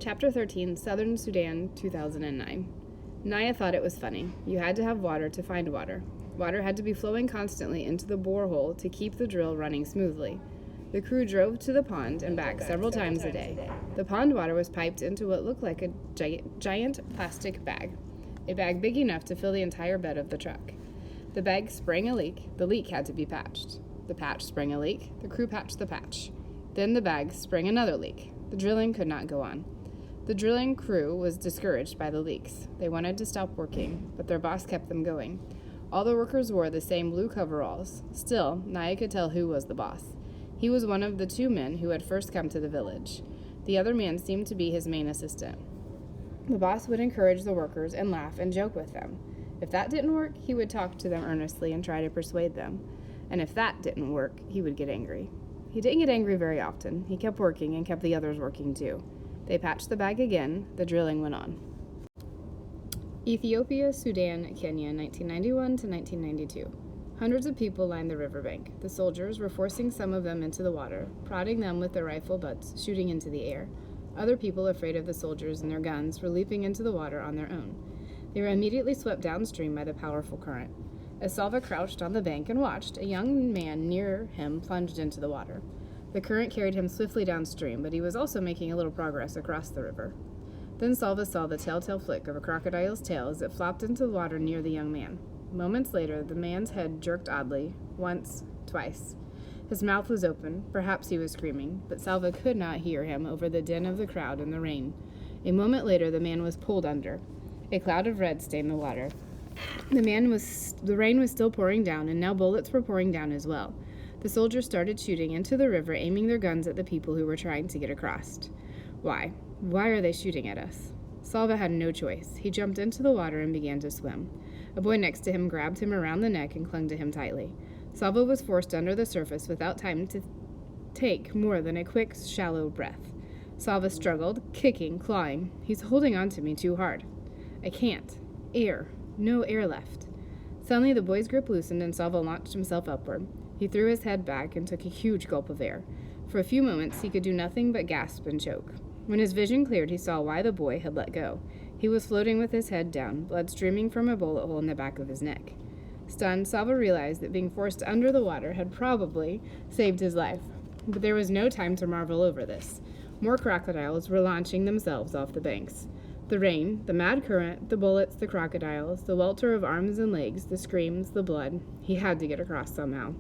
Chapter 13, Southern Sudan, 2009. Naya thought it was funny. You had to have water to find water. Water had to be flowing constantly into the borehole to keep the drill running smoothly. The crew drove to the pond and back several times a day. The pond water was piped into what looked like a giant plastic bag, a bag big enough to fill the entire bed of the truck. The bag sprang a leak. The leak had to be patched. The patch sprang a leak. The crew patched the patch. Then the bag sprang another leak. The drilling could not go on. The drilling crew was discouraged by the leaks. They wanted to stop working, but their boss kept them going. All the workers wore the same blue coveralls. Still, Naya could tell who was the boss. He was one of the two men who had first come to the village. The other man seemed to be his main assistant. The boss would encourage the workers and laugh and joke with them. If that didn't work, he would talk to them earnestly and try to persuade them. And if that didn't work, he would get angry. He didn't get angry very often. He kept working and kept the others working too. They patched the bag again. The drilling went on. Ethiopia, Sudan, Kenya, 1991 to 1992. Hundreds of people lined the riverbank. The soldiers were forcing some of them into the water, prodding them with their rifle butts, shooting into the air. Other people, afraid of the soldiers and their guns, were leaping into the water on their own. They were immediately swept downstream by the powerful current. As Salva crouched on the bank and watched, a young man near him plunged into the water. The current carried him swiftly downstream, but he was also making a little progress across the river. Then Salva saw the telltale flick of a crocodile's tail as it flopped into the water near the young man. Moments later, the man's head jerked oddly, once, twice. His mouth was open. Perhaps he was screaming, but Salva could not hear him over the din of the crowd and the rain. A moment later, the man was pulled under. A cloud of red stained the water. The rain was still pouring down, and now bullets were pouring down as well. The soldiers started shooting into the river, aiming their guns at the people who were trying to get across. Why? Why are they shooting at us? Salva had no choice. He jumped into the water and began to swim. A boy next to him grabbed him around the neck and clung to him tightly. Salva was forced under the surface without time to take more than a quick, shallow breath. Salva struggled, kicking, clawing. He's holding on to me too hard. I can't. Air. No air left. Suddenly the boy's grip loosened and Salva launched himself upward. He threw his head back and took a huge gulp of air. For a few moments he could do nothing but gasp and choke. When his vision cleared, he saw why the boy had let go. He was floating with his head down, blood streaming from a bullet hole in the back of his neck. Stunned, Salva realized that being forced under the water had probably saved his life. But there was no time to marvel over this. More crocodiles were launching themselves off the banks. The rain, the mad current, the bullets, the crocodiles, the welter of arms and legs, the screams, the blood. He had to get across somehow.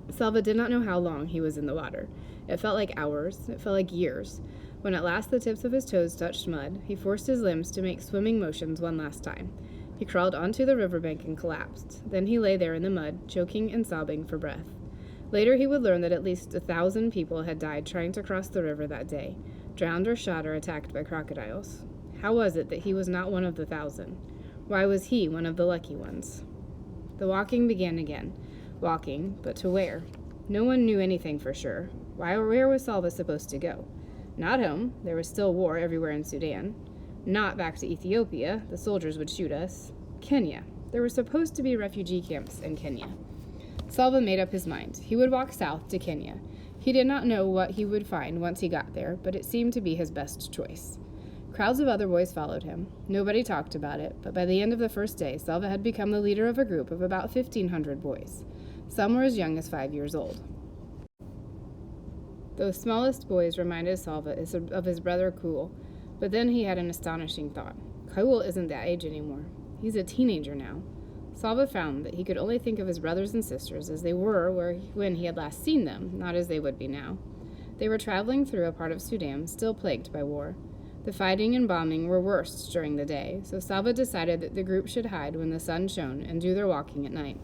Salva did not know how long he was in the water. It felt like hours. It felt like years. When at last the tips of his toes touched mud, he forced his limbs to make swimming motions one last time. He crawled onto the riverbank and collapsed. Then he lay there in the mud, choking and sobbing for breath. Later he would learn that at least 1,000 people had died trying to cross the river that day, drowned or shot or attacked by crocodiles. How was it that he was not one of the 1,000? Why was he one of the lucky ones? The walking began again. Walking, but to where? No one knew anything for sure. Where was Salva supposed to go? Not home. There was still war everywhere in Sudan. Not back to Ethiopia. The soldiers would shoot us. Kenya. There were supposed to be refugee camps in Kenya. Salva made up his mind. He would walk south to Kenya. He did not know what he would find once he got there, but it seemed to be his best choice. Crowds of other boys followed him. Nobody talked about it, but by the end of the first day, Salva had become the leader of a group of about 1,500 boys. Some were as young as 5 years old. Those smallest boys reminded Salva of his brother Kul, but then he had an astonishing thought. Kul isn't that age anymore. He's a teenager now. Salva found that he could only think of his brothers and sisters as they were when he had last seen them, not as they would be now. They were traveling through a part of Sudan still plagued by war. The fighting and bombing were worst during the day, so Salva decided that the group should hide when the sun shone and do their walking at night.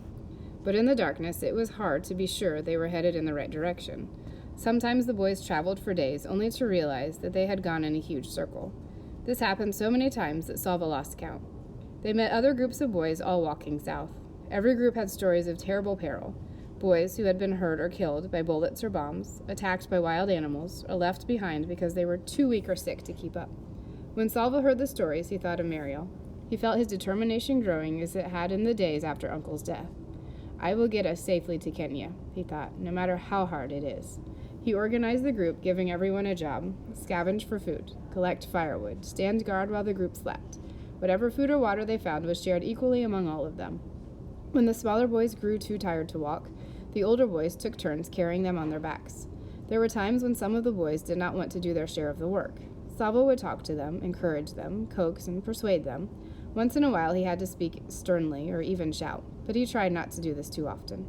But in the darkness, it was hard to be sure they were headed in the right direction. Sometimes the boys traveled for days only to realize that they had gone in a huge circle. This happened so many times that Salva lost count. They met other groups of boys all walking south. Every group had stories of terrible peril. Boys who had been hurt or killed by bullets or bombs, attacked by wild animals, or left behind because they were too weak or sick to keep up. When Salva heard the stories, he thought of Mariel. He felt his determination growing as it had in the days after Uncle's death. I will get us safely to Kenya, he thought, no matter how hard it is. He organized the group, giving everyone a job: scavenge for food, collect firewood, stand guard while the group slept. Whatever food or water they found was shared equally among all of them. When the smaller boys grew too tired to walk, the older boys took turns carrying them on their backs. There were times when some of the boys did not want to do their share of the work. Savo would talk to them, encourage them, coax, and persuade them. Once in a while he had to speak sternly or even shout, but he tried not to do this too often.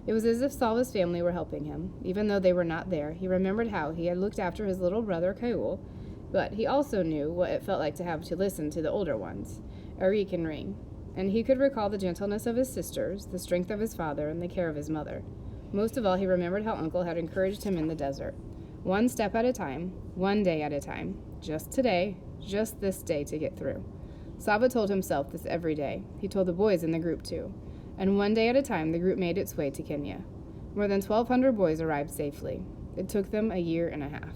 It was as if Salva's family were helping him. Even though they were not there, he remembered how he had looked after his little brother Kaul, but he also knew what it felt like to have to listen to the older ones, Eric and Ring, and he could recall the gentleness of his sisters, the strength of his father, and the care of his mother. Most of all, he remembered how Uncle had encouraged him in the desert. One step at a time, one day at a time. Just today, just this day to get through. Sava told himself this every day. He told the boys in the group too. And one day at a time, the group made its way to Kenya. More than 1,200 boys arrived safely. It took them a year and a half.